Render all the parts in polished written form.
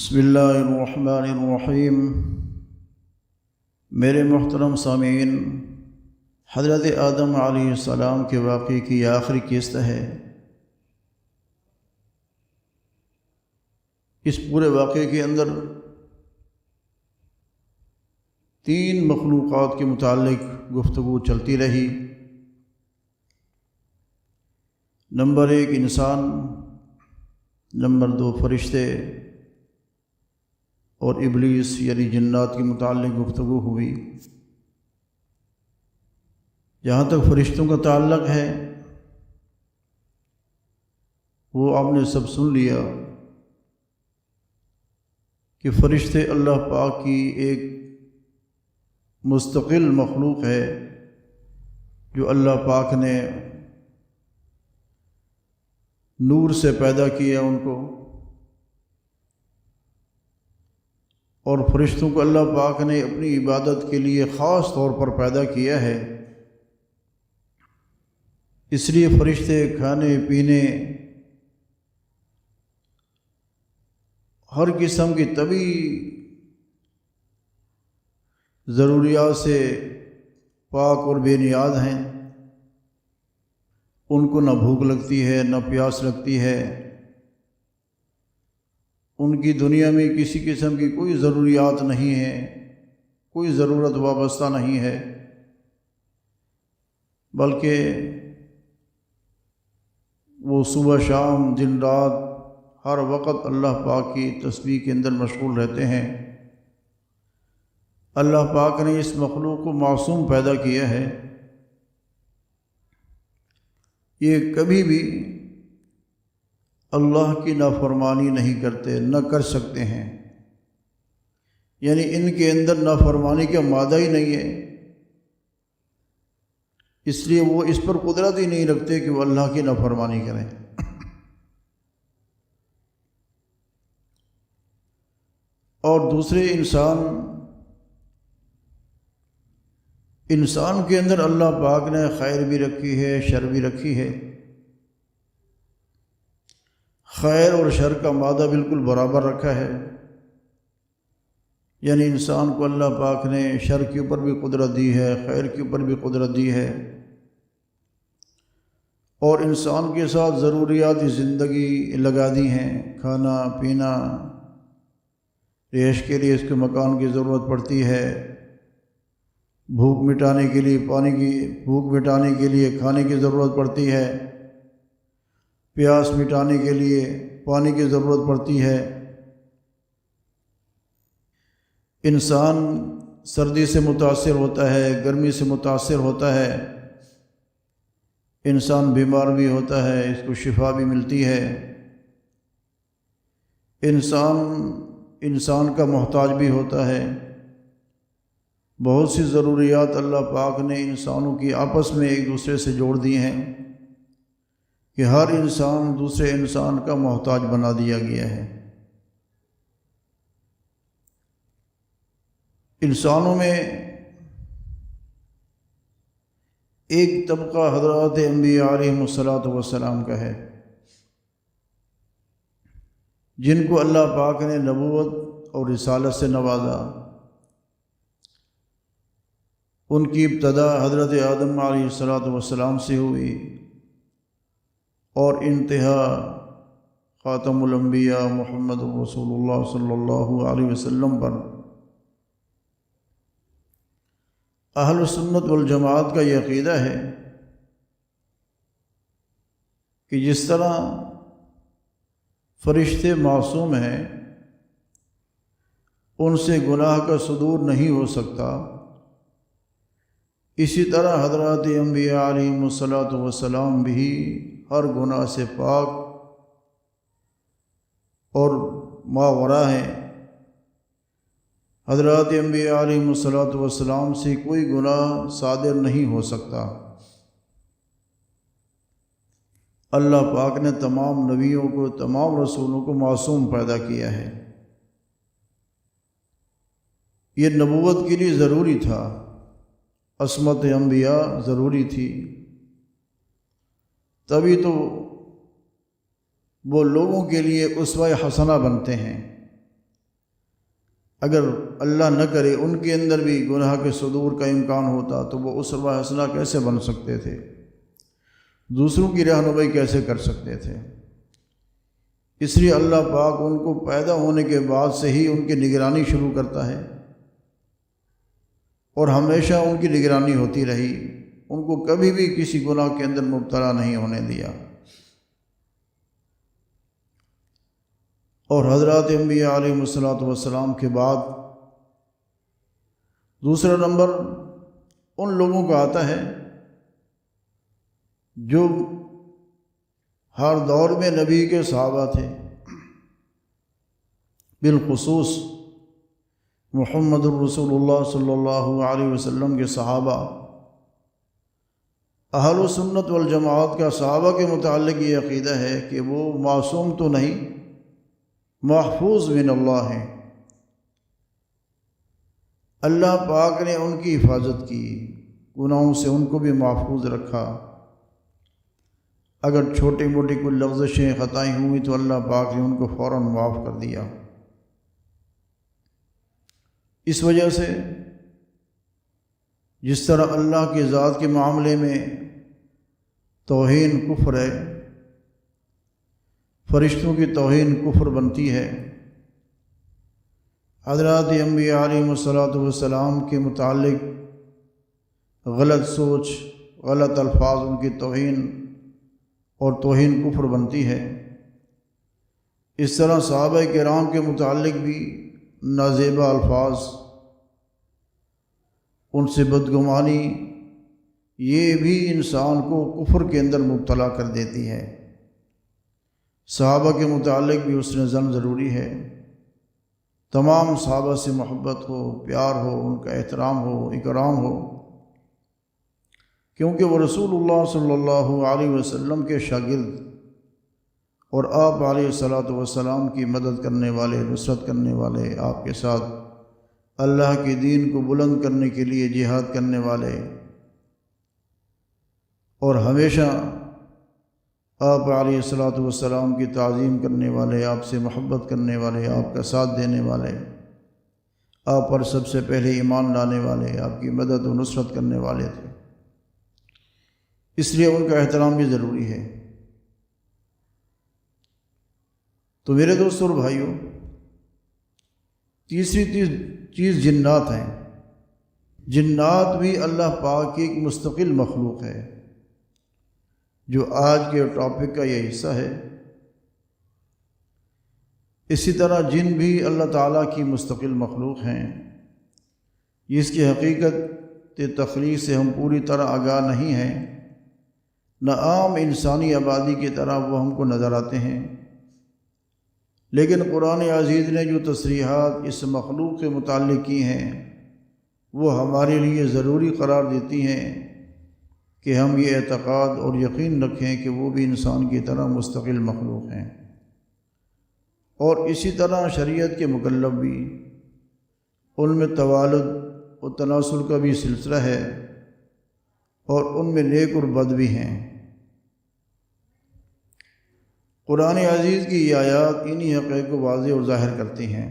بسم اللہ الرحمن الرحیم۔ میرے محترم سامعین، حضرت آدم علیہ السلام کے واقعے کی آخری قسط ہے۔ اس پورے واقعے کے اندر تین مخلوقات کے متعلق گفتگو چلتی رہی۔ نمبر 1 انسان، نمبر 2 فرشتے اور ابلیس یعنی جنات کے متعلق گفتگو ہوئی۔ جہاں تک فرشتوں کا تعلق ہے وہ آپ نے سب سن لیا کہ فرشتے اللہ پاک کی ایک مستقل مخلوق ہے جو اللہ پاک نے نور سے پیدا کیا ان کو، اور فرشتوں کو اللہ پاک نے اپنی عبادت کے لیے خاص طور پر پیدا کیا ہے۔ اس لیے فرشتے کھانے پینے، ہر قسم کی طبعی ضروریات سے پاک اور بے نیاز ہیں۔ ان کو نہ بھوک لگتی ہے نہ پیاس لگتی ہے، ان کی دنیا میں کسی قسم کی کوئی ضروریات نہیں ہے، کوئی ضرورت وابستہ نہیں ہے، بلکہ وہ صبح شام دن رات ہر وقت اللہ پاک کی تسبیح کے اندر مشغول رہتے ہیں۔ اللہ پاک نے اس مخلوق کو معصوم پیدا کیا ہے، یہ کبھی بھی اللہ کی نافرمانی نہیں کرتے، نہ کر سکتے ہیں، یعنی ان کے اندر نافرمانی کا مادہ ہی نہیں ہے، اس لیے وہ اس پر قدرت ہی نہیں رکھتے کہ وہ اللہ کی نافرمانی کریں۔ اور دوسرے انسان کے اندر اللہ پاک نے خیر بھی رکھی ہے، شر بھی رکھی ہے۔ خیر اور شر کا مادہ بالکل برابر رکھا ہے، یعنی انسان کو اللہ پاک نے شر کے اوپر بھی قدرت دی ہے، خیر کے اوپر بھی قدرت دی ہے، اور انسان کے ساتھ ضروریات زندگی لگا دی ہیں۔ کھانا پینا، رہائش کے لیے اس کے مکان کی ضرورت پڑتی ہے، بھوک مٹانے کے لیے بھوک مٹانے کے لیے کھانے کی ضرورت پڑتی ہے، پیاس مٹانے کے لیے پانی کی ضرورت پڑتی ہے۔ انسان سردی سے متاثر ہوتا ہے، گرمی سے متاثر ہوتا ہے، انسان بیمار بھی ہوتا ہے، اس کو شفا بھی ملتی ہے۔ انسان کا محتاج بھی ہوتا ہے۔ بہت سی ضروریات اللہ پاک نے انسانوں کی آپس میں ایک دوسرے سے جوڑ دی ہیں کہ ہر انسان دوسرے انسان کا محتاج بنا دیا گیا ہے۔ انسانوں میں ایک طبقہ حضرات انبیاء علیہ السلام کا ہے، جن کو اللہ پاک نے نبوت اور رسالت سے نوازا۔ ان کی ابتدا حضرت آدم علیہ السلام سے ہوئی اور انتہا خاتم الانبیاء محمد رسول اللہ صلی اللہ علیہ وسلم پر۔ اہل سنت والجماعت کا یہ عقیدہ ہے کہ جس طرح فرشتے معصوم ہیں، ان سے گناہ کا صدور نہیں ہو سکتا، اسی طرح حضرات انبیاء علیہ السلام بھی ہر گناہ سے پاک اور ماوراء ہیں۔ حضرات انبیاء علیہ السلام سے کوئی گناہ صادر نہیں ہو سکتا۔ اللہ پاک نے تمام نبیوں کو، تمام رسولوں کو معصوم پیدا کیا ہے۔ یہ نبوت کے لیے ضروری تھا، عصمت انبیاء ضروری تھی، تبھی تو وہ لوگوں کے لیے اسوہ حسنہ بنتے ہیں۔ اگر اللہ نہ کرے ان کے اندر بھی گناہ کے صدور کا امکان ہوتا تو وہ اسوہ حسنہ کیسے بن سکتے تھے، دوسروں کی رہنمائی کیسے کر سکتے تھے؟ اس لیے اللہ پاک ان کو پیدا ہونے کے بعد سے ہی ان کی نگرانی شروع کرتا ہے، اور ہمیشہ ان کی نگرانی ہوتی رہی، ان کو کبھی بھی کسی گناہ کے اندر مبتلا نہیں ہونے دیا۔ اور حضرات انبیاء علیہ السلام کے بعد دوسرا نمبر ان لوگوں کا آتا ہے جو ہر دور میں نبی کے صحابہ تھے، بالخصوص محمد الرسول اللہ صلی اللہ علیہ وسلم کے صحابہ۔ اہل سنت والجماعت کا صحابہ کے متعلق یہ عقیدہ ہے کہ وہ معصوم تو نہیں، محفوظ من اللہ ہیں، اللہ پاک نے ان کی حفاظت کی، گناہوں سے ان کو بھی محفوظ رکھا۔ اگر چھوٹی موٹی کوئی لغزشیں خطائیں ہوئی تو اللہ پاک نے ان کو فوراً معاف کر دیا۔ اس وجہ سے جس طرح اللہ کی ذات کے معاملے میں توہین کفر ہے، فرشتوں کی توہین کفر بنتی ہے، حضرات انبیاء علیہ السلام کے متعلق غلط سوچ، غلط الفاظ ان کی توہین اور توہین کفر بنتی ہے، اس طرح صحابہ کرام کے متعلق بھی نازیبہ الفاظ، ان سے بدگمانی، یہ بھی انسان کو کفر کے اندر مبتلا کر دیتی ہے۔ صحابہ کے متعلق بھی حسن ظن ضروری ہے، تمام صحابہ سے محبت ہو، پیار ہو، ان کا احترام ہو، اکرام ہو، کیونکہ وہ رسول اللہ صلی اللہ علیہ وسلم کے شاگرد اور آپ علیہ السلام کی مدد کرنے والے، نصرت کرنے والے، آپ کے ساتھ اللہ کے دین کو بلند کرنے کے لیے جہاد کرنے والے، اور ہمیشہ آپ علیہ السلام کی تعظیم کرنے والے، آپ سے محبت کرنے والے، آپ کا ساتھ دینے والے، آپ پر سب سے پہلے ایمان لانے والے، آپ کی مدد و نصرت کرنے والے تھے، اس لیے ان کا احترام بھی ضروری ہے۔ تو میرے دوستوں اور بھائیوں، تیسری چیز جنات ہیں۔ جنات بھی اللہ پاک کی ایک مستقل مخلوق ہے، جو آج کے ٹاپک کا یہ حصہ ہے۔ اسی طرح جن بھی اللہ تعالیٰ کی مستقل مخلوق ہیں، جس کی حقیقت تخلیق سے ہم پوری طرح آگاہ نہیں ہیں، نہ عام انسانی آبادی کی طرح وہ ہم کو نظر آتے ہیں، لیکن قرآن عزیز نے جو تصریحات اس مخلوق کے متعلق کی ہیں وہ ہمارے لیے ضروری قرار دیتی ہیں کہ ہم یہ اعتقاد اور یقین رکھیں کہ وہ بھی انسان کی طرح مستقل مخلوق ہیں، اور اسی طرح شریعت کے مکلف بھی، ان میں توالد و تناسل کا بھی سلسلہ ہے، اور ان میں نیک اور بد بھی ہیں۔ قرآن عزیز کی یہ آیات انہی حقائق کو واضح اور ظاہر کرتی ہیں۔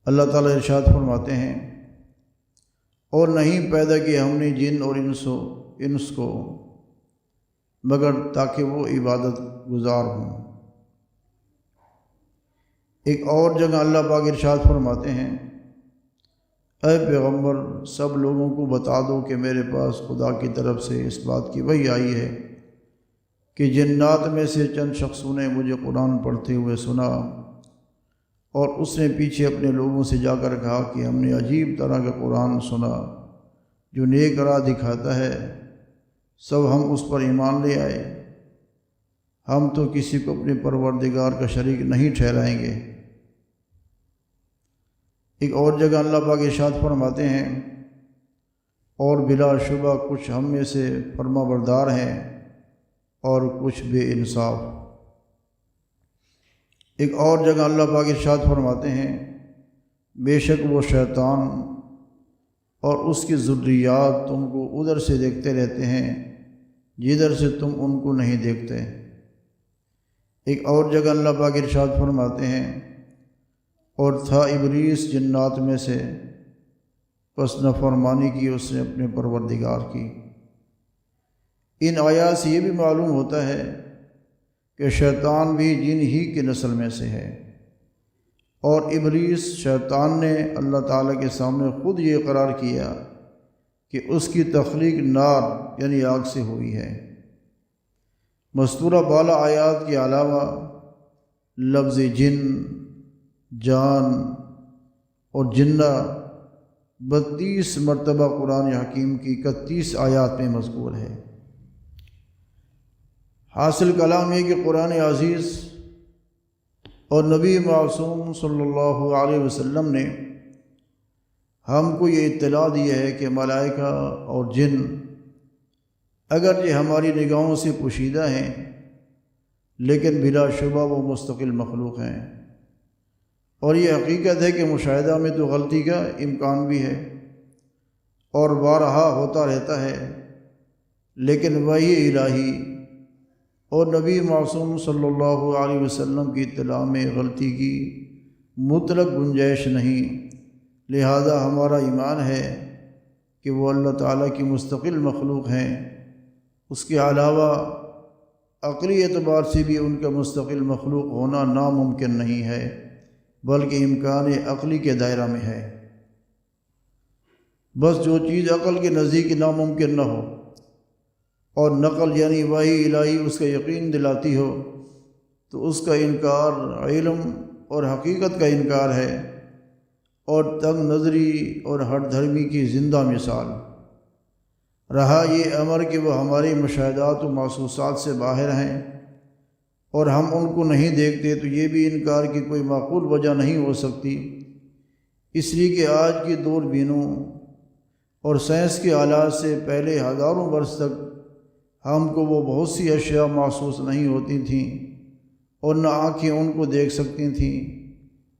اللہ تعالیٰ ارشاد فرماتے ہیں، اور نہیں پیدا کیا ہم نے جن اور انس کو مگر تاکہ وہ عبادت گزار ہوں۔ ایک اور جگہ اللہ پاک ارشاد فرماتے ہیں، اے پیغمبر سب لوگوں کو بتا دو کہ میرے پاس خدا کی طرف سے اس بات کی وحی آئی ہے کہ جنات میں سے چند شخصوں نے مجھے قرآن پڑھتے ہوئے سنا، اور اس نے پیچھے اپنے لوگوں سے جا کر کہا کہ ہم نے عجیب طرح کا قرآن سنا جو نیک راہ دکھاتا ہے، سب ہم اس پر ایمان لے آئے، ہم تو کسی کو اپنے پروردگار کا شریک نہیں ٹھہرائیں گے۔ ایک اور جگہ اللہ پاک ارشاد فرماتے ہیں، اور بلا شبہ کچھ ہم میں سے فرما بردار ہیں اور کچھ بے انصاف۔ ایک اور جگہ اللہ پاک ارشاد فرماتے ہیں، بے شک وہ شیطان اور اس کی ذریات تم کو ادھر سے دیکھتے رہتے ہیں جدھر سے تم ان کو نہیں دیکھتے۔ ایک اور جگہ اللہ پاک ارشاد فرماتے ہیں، اور تھا ابلیس جنات میں سے، پس نافرمانی کی اس نے اپنے پروردگار کی۔ ان آیات سے یہ بھی معلوم ہوتا ہے کہ شیطان بھی جن ہی کی نسل میں سے ہے، اور ابلیس شیطان نے اللہ تعالیٰ کے سامنے خود یہ اقرار کیا کہ اس کی تخلیق نار یعنی آگ سے ہوئی ہے۔ مذکورہ بالا آیات کے علاوہ لفظ جن، جان اور جنہ 32 مرتبہ قرآن حکیم کی 31 آیات میں مذکور ہے۔ حاصل کلام یہ کہ قرآن عزیز اور نبی معصوم صلی اللہ علیہ وسلم نے ہم کو یہ اطلاع دی ہے کہ ملائکہ اور جن اگرچہ ہماری نگاہوں سے پوشیدہ ہیں، لیکن بلا شبہ وہ مستقل مخلوق ہیں، اور یہ حقیقت ہے کہ مشاہدہ میں تو غلطی کا امکان بھی ہے اور بارہا ہوتا رہتا ہے، لیکن وحی الہی اور نبی معصوم صلی اللہ علیہ وسلم کی اطلاع میں غلطی کی مطلق گنجائش نہیں۔ لہذا ہمارا ایمان ہے کہ وہ اللہ تعالیٰ کی مستقل مخلوق ہیں، اس کے علاوہ عقلی اعتبار سے بھی ان کا مستقل مخلوق ہونا ناممکن نہیں ہے، بلکہ امکان عقلی کے دائرہ میں ہے۔ بس جو چیز عقل کے نزدیک ناممکن نہ ہو اور نقل یعنی وحی الہی اس کا یقین دلاتی ہو، تو اس کا انکار علم اور حقیقت کا انکار ہے، اور تنگ نظری اور ہٹ دھرمی کی زندہ مثال۔ رہا یہ امر کہ وہ ہماری مشاہدات و محسوسات سے باہر ہیں اور ہم ان کو نہیں دیکھتے، تو یہ بھی انکار کی کوئی معقول وجہ نہیں ہو سکتی، اس لیے کہ آج کی دوربینوں اور سائنس کے آلات سے پہلے ہزاروں برس تک ہم کو وہ بہت سی اشیاء محسوس نہیں ہوتی تھیں، اور نہ آنکھیں ان کو دیکھ سکتی تھیں،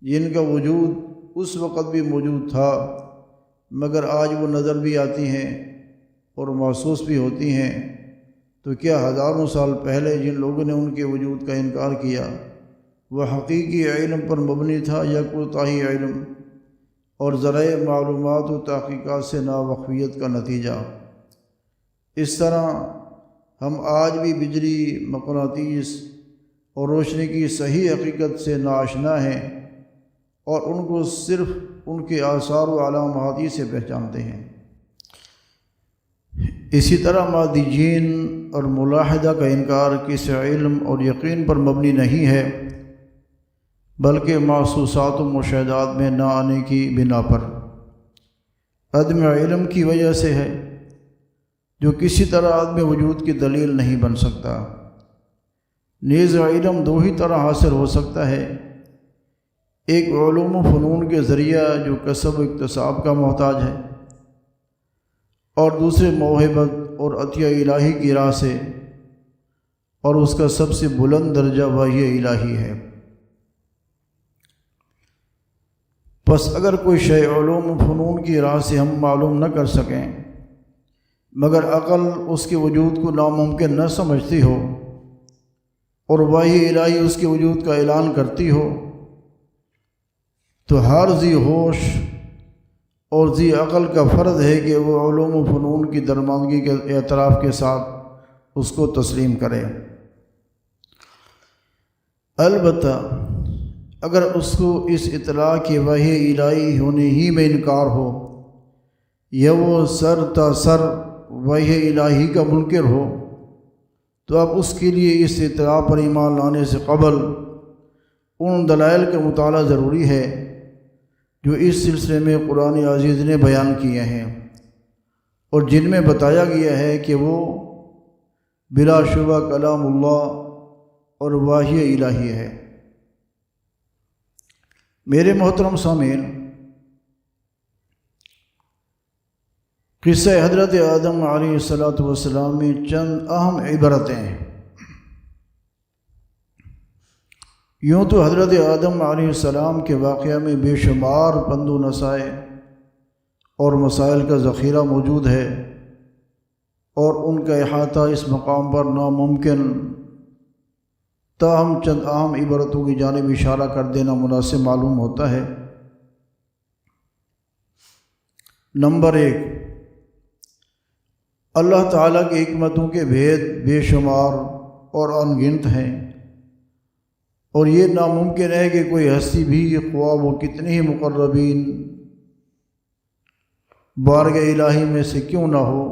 جن کا وجود اس وقت بھی موجود تھا، مگر آج وہ نظر بھی آتی ہیں اور محسوس بھی ہوتی ہیں۔ تو کیا ہزاروں سال پہلے جن لوگوں نے ان کے وجود کا انکار کیا وہ حقیقی علم پر مبنی تھا یا کوتاہی علم اور ذرائع معلومات و تحقیقات سے ناوقفیت کا نتیجہ؟ اس طرح ہم آج بھی بجلی، مقناطیس اور روشنی کی صحیح حقیقت سے ناآشنا ہیں، اور ان کو صرف ان کے آثار و علامات ہی سے پہچانتے ہیں۔ اسی طرح مادیین اور ملاحدہ کا انکار کسی علم اور یقین پر مبنی نہیں ہے، بلکہ محسوسات و مشاہدات میں نہ آنے کی بنا پر عدم علم کی وجہ سے ہے، جو کسی طرح عدم وجود کی دلیل نہیں بن سکتا۔ نیز علم دو ہی طرح حاصل ہو سکتا ہے، ایک علوم و فنون کے ذریعہ جو کسب و اکتساب کا محتاج ہے، اور دوسرے موہبت اور عطیہ الہی کی راہ سے، اور اس کا سب سے بلند درجہ وحی الہی ہے۔ پس اگر کوئی شے علوم و فنون کی راہ سے ہم معلوم نہ کر سکیں، مگر عقل اس کے وجود کو ناممکن نہ سمجھتی ہو اور وحی الہی اس کے وجود کا اعلان کرتی ہو، تو ہر ذی ہوش اور ذی عقل کا فرض ہے کہ وہ علوم و فنون کی درماندگی کے اعتراف کے ساتھ اس کو تسلیم کرے۔ البتہ اگر اس کو اس اطلاع کے وحی الہی ہونے ہی میں انکار ہو، یا وہ سر تا سر وحی الہی کا منکر ہو، تو اب اس کے لیے اس اطلاع پر ایمان لانے سے قبل ان دلائل کا مطالعہ ضروری ہے جو اس سلسلے میں قرآن عزیز نے بیان کیے ہیں، اور جن میں بتایا گیا ہے کہ وہ بلا شبہ کلام اللہ اور وحی الہی ہے۔ میرے محترم سامعین، قصہ حضرت آدم علیہ السلام میں چند اہم عبرتیں ہیں۔ یوں تو حضرت آدم علیہ السلام کے واقعہ میں بے شمار پند و نصائح اور مسائل کا ذخیرہ موجود ہے، اور ان کا احاطہ اس مقام پر ناممکن، تاہم چند عام عبرتوں کی جانب اشارہ کر دینا مناسب معلوم ہوتا ہے۔ نمبر 1، اللہ تعالیٰ کی حکمتوں کے بھید بے شمار اور ان گنت ہیں، اور یہ ناممکن ہے کہ کوئی ہستی بھی خواہ وہ کتنے ہی مقربین بارگاہ الہی میں سے کیوں نہ ہو،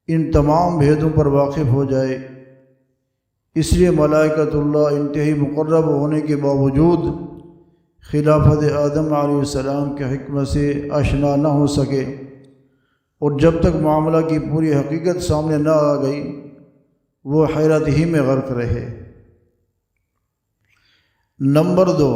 ان تمام بھیدوں پر واقف ہو جائے۔ اس لیے ملائکۃ اللہ انتہائی مقرب ہونے کے باوجود خلافت آدم علیہ السلام کی حکمت سے آشنا نہ ہو سکے، اور جب تک معاملہ کی پوری حقیقت سامنے نہ آ گئی وہ حیرت ہی میں غرق رہے۔ نمبر 2،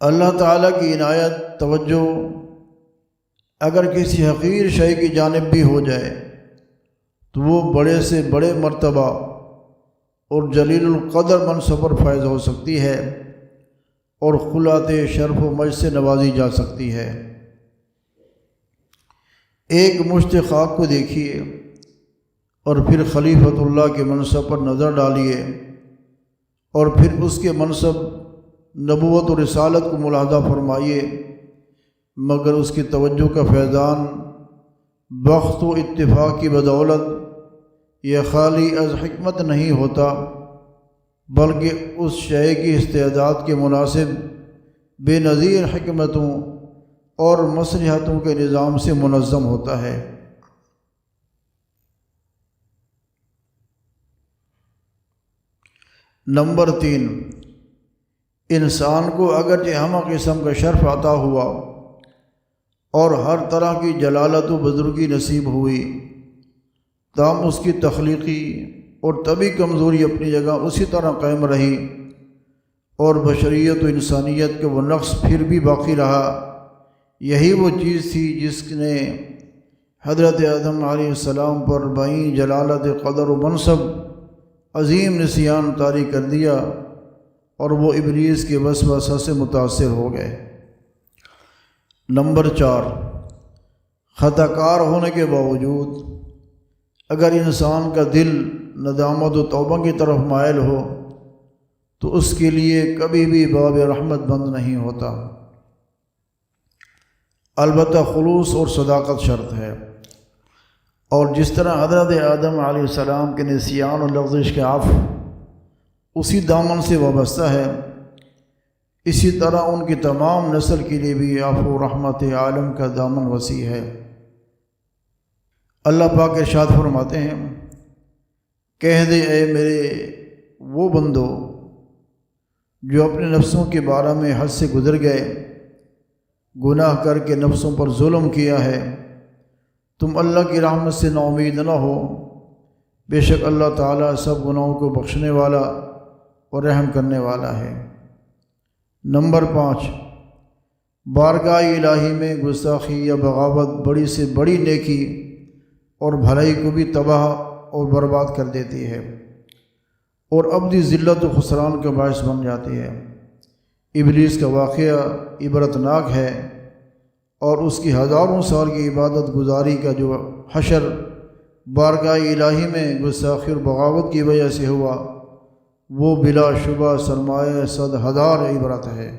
اللہ تعالیٰ کی عنایت توجہ اگر کسی حقیر شے کی جانب بھی ہو جائے تو وہ بڑے سے بڑے مرتبہ اور جلیل القدر منصب پر فائز ہو سکتی ہے اور خلعت شرف و مجد سے نوازی جا سکتی ہے۔ ایک مشت خاک کو دیکھیے اور پھر خلیفۃ اللہ کے منصب پر نظر ڈالیے، اور پھر اس کے منصب نبوت و رسالت کو ملاحظہ فرمائیے، مگر اس کی توجہ کا فیضان بخت و اتفاق کی بدولت یہ خالی از حکمت نہیں ہوتا، بلکہ اس شے کی استعداد کے مناسب بے نظیر حکمتوں اور مصلحتوں کے نظام سے منظم ہوتا ہے۔ نمبر 3، انسان کو اگرچہ ہمہ قسم کا شرف عطا ہوا اور ہر طرح کی جلالت و بزرگی نصیب ہوئی، تاہم اس کی تخلیقی اور طبعی کمزوری اپنی جگہ اسی طرح قائم رہی، اور بشریت و انسانیت کا وہ نقص پھر بھی باقی رہا۔ یہی وہ چیز تھی جس نے حضرت آدم علیہ السلام پر بائیں جلالت قدر و منصب عظیم نسیان طاری کر دیا، اور وہ ابلیس کے وسوسہ سے متاثر ہو گئے۔ نمبر 4، خطا کار ہونے کے باوجود اگر انسان کا دل ندامت و توبہ کی طرف مائل ہو تو اس کے لیے کبھی بھی باب رحمت بند نہیں ہوتا، البتہ خلوص اور صداقت شرط ہے۔ اور جس طرح حضرت آدم علیہ السلام کے نسیان اور لغزش کے عفو اسی دامن سے وابستہ ہے، اسی طرح ان کی تمام نسل کے لیے بھی عفو و رحمت عالم کا دامن وسیع ہے۔ اللہ پاک ارشاد فرماتے ہیں، کہہ دے اے میرے وہ بندو جو اپنے نفسوں کے بارے میں حد سے گزر گئے، گناہ کر کے نفسوں پر ظلم کیا ہے، تم اللہ کی رحمت سے نا امید نہ ہو، بے شک اللہ تعالیٰ سب گناہوں کو بخشنے والا اور رحم کرنے والا ہے۔ نمبر 5، بارگاہ الہی میں گستاخی یا بغاوت بڑی سے بڑی نیکی اور بھلائی کو بھی تباہ اور برباد کر دیتی ہے، اور ابدی ذلت و خسران کا باعث بن جاتی ہے۔ ابلیس کا واقعہ عبرتناک ہے، اور اس کی ہزاروں سال کی عبادت گزاری کا جو حشر بارگاہ الہی میں گستاخی اور بغاوت کی وجہ سے ہوا، وہ بلا شبہ سرمایہ 100,000 عبرت ہے۔